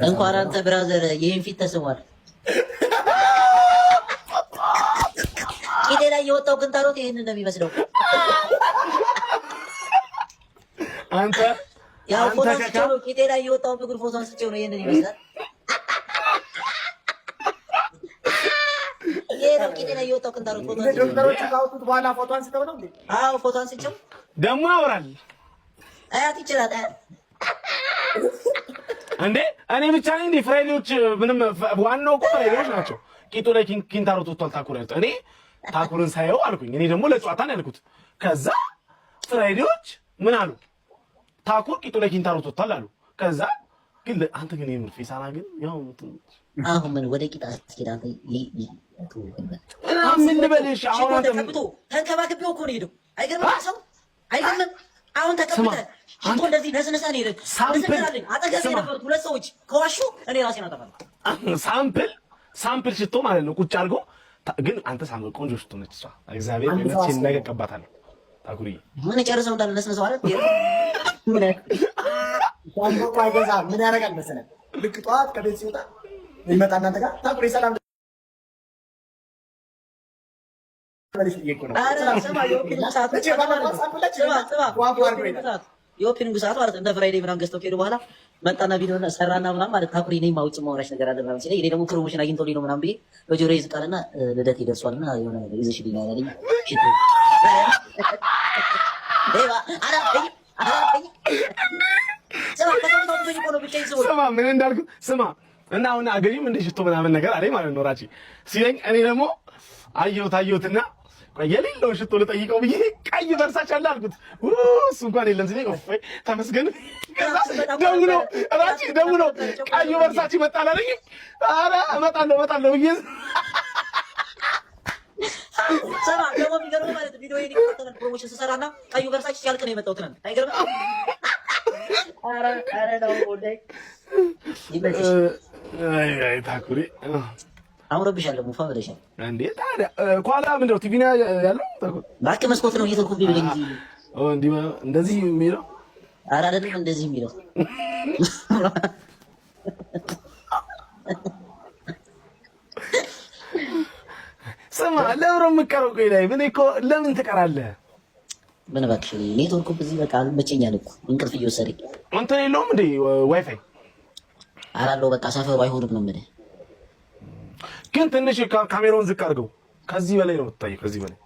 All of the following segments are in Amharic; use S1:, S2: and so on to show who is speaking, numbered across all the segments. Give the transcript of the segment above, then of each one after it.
S1: እንኳን አንተ ብራዘር ይሄን ፊት ተስሟል። ቂጤ ላይ የወጣው ክንታሮት ይሄንን ነው የሚመስለው።
S2: አንተ
S1: ያው ፎቶ አንስቼው ነው ቂጤ ላይ የወጣው ብጉር ፎቶ አንስቼው ነው ይሄንን ይመስላል። ይሄ ነው ቂጤ ላይ የወጣው ክንታሮት ፎቶ አንስቼው።
S3: ዶክተሮቹ ካወጡት በኋላ ፎቶ አንስተው ነው እንዴ?
S1: አዎ ፎቶ አንስቼው
S2: ደግሞ ያወራል።
S1: አያት ይችላል
S2: እንዴ እኔ ብቻ ነኝ እንዴ? ፍራይዴዎች ምንም ዋናው እኮ ፍራይዴዎች ናቸው። ቂጡ ላይ ኪንታሮት ወጥቷል ታኩር ያሉት እኔ ታኩርን ሳየው አልኩኝ። እኔ ደግሞ ለጨዋታ ነው ያልኩት። ከዛ ፍራይዴዎች ምን አሉ? ታኩር ቂጡ ላይ ኪንታሮት ወጥቷል አሉ። ከዛ ግን አንተ ግን የምር ፌሳና ግን ያው
S1: አሁን ምን ወደ ቂጣ አስኪዳ
S2: ምን ልበልሽ? አሁን አንተ
S1: ተንከባክቤው እኮ ነው ሄደው አይገርምም? ሰው አይገርምም? አሁን ተቀምጠህ ሽቶ እንደዚህ ነስነሳ ነው ሄደህ ሳምፕል አጠገብ የነበሩት ሁለት ሰዎች ከዋሹ እኔ ራሴን አጠፋለሁ።
S2: ሳምፕል ሽቶ ማለት ነው ቁጭ አድርጎ ግን አንተ ሳምፕል ቆንጆ ሽቶ ነች እሷ። እግዚአብሔር ይመስገን ነገ ቀባታለሁ። ታኩሪ
S1: ምን ጨርሰው እንዳለ ነስነሳው አይደል?
S3: ሻምፖ አይገዛ ምን ያደርጋል መሰለህ? ልክ ጠዋት ከቤት ሲወጣ ይመጣ እናንተ ጋር ታኩሪ ሰላም
S1: የኦፕኒንግ ሰዓት ማለት እንደ ፍራይዴ ምናምን ገዝተው ከሄዱ በኋላ መጣና ቪዲዮ ሰራና ምናምን ማለት ታኩሪ ነኝ ማውጭ ማውራሽ ነገር አለ ምናምን ሲለኝ እኔ ደግሞ ፕሮሞሽን አግኝቶልኝ ነው ምናምን ብዬ በጆሮዬ ይዝቃልና ልደት ይደርሷልና የሆነ ነገር ይዘሽልኝ ነው ያለኝ።
S2: ስማ ምን እንዳልኩ ስማ እና አሁን አገሪም እንደ ሽቶ ምናምን ነገር አለኝ ማለት ነው ራቺ ሲለኝ እኔ ደግሞ አየሁትና የሌለው ሽቶ ልጠይቀው ብዬ ቀይ በርሳች አለ አልኩት። እሱ እንኳን የለም ሲለኝ ኦይ ተመስገን። ደውሎ ቀይ በርሳች ይመጣል አለኝ። ኧረ እመጣለሁ ብዬ
S1: ሰማ ደግሞ የሚገርመው ማለት ቪዲዮ ይሄን ፕሮሞሽን ስሰራና ቀዩ በርሳች ሲያልቅ ነው የመጣሁት ነው። አይገርምም? ኧረ ነው ወዴ ይበልሽ።
S2: አይ ታኩሪ
S1: አምሮብሻለሁ ሙፋ ብለሻል
S2: እንዴ? ታዲያ ኳላ ምንድን ነው ቲቪ ነው ያለው?
S1: ባክ መስኮት ነው እየተልኩብኝ ብለኝ እንጂ
S2: እንዴ እንደዚህ የሚለው
S1: ኧረ አይደለም እንደዚህ የሚለው
S2: ስማ ለምሮ የምትቀረው ቆይ ላይ ምን እኮ ለምን ትቀራለህ?
S1: ምን እባክሽ ኔትወርኩ በዚህ በቃ አልመቸኛል እኮ እንቅልፍ እየወሰደኝ።
S2: አንተ የለውም እንዴ ዋይፋይ?
S1: አላለው በቃ ሰፈሩ አይሆንም ነው የምልህ።
S2: ግን ትንሽ ካሜራውን ዝቅ አድርገው። ከዚህ በላይ ነው የምትታየው። ከዚህ በላይ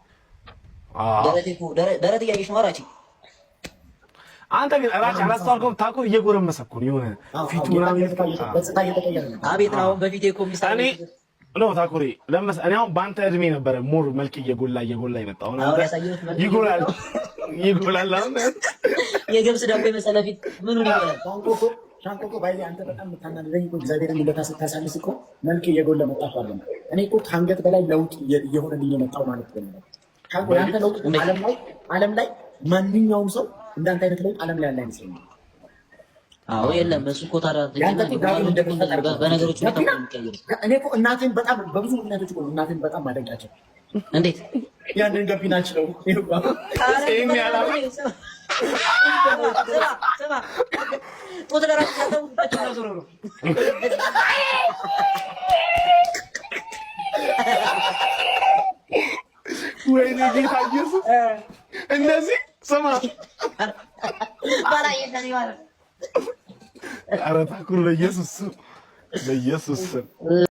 S1: ደረት እያየሽ ነው አራቺ።
S2: አንተ ግን አራቺ አላስተዋልከውም? ታኩር እየጎረመሰ እኮ ነው የሆነ ፊቱ ምናምን
S3: እየተቀየረ ነው።
S1: አቤት ነው በፊቴ እኮ ሚሳኔ
S2: ነው ታኩሪ ለምሳሌ እኔ አሁን በአንተ እድሜ ነበረ ሞር መልክ እየጎላ የመጣው ነው። ይጎላል አሁን
S1: የገብስ ዳቦ የመሰለ ፊት ምኑ ይጎላል?
S3: ሻንቆቆ ባይሌ አንተ በጣም የምታናድደኝ እኮ እግዚአብሔርን እንደታ ስታሳንስ እኮ መልክ እየጎላ መጣፍ አለ። እኔ እኮ ከአንገት በላይ ለውጥ እየሆነልኝ የመጣው ማለት ነው። ሻንቆ ያንተ ለውጥ ዓለም ላይ ማንኛውም ሰው እንዳንተ አይነት ለውጥ ዓለም ላይ ያለ አይመስለኝም።
S1: አዎ የለም እሱ እኮ ታዲያ በነገሮች ነው የሚቀየሩት።
S3: እኔ እኮ እናቴን በጣም በብዙ ምክንያቶች እኮ እናቴን በጣም ማደንቃቸው።
S1: እንዴት
S3: ያንን ገቢና ችለው
S2: ወይኔ ጌታ ኢየሱስ እንደዚህ ስማ ኧረ ታኩር በኢየሱስ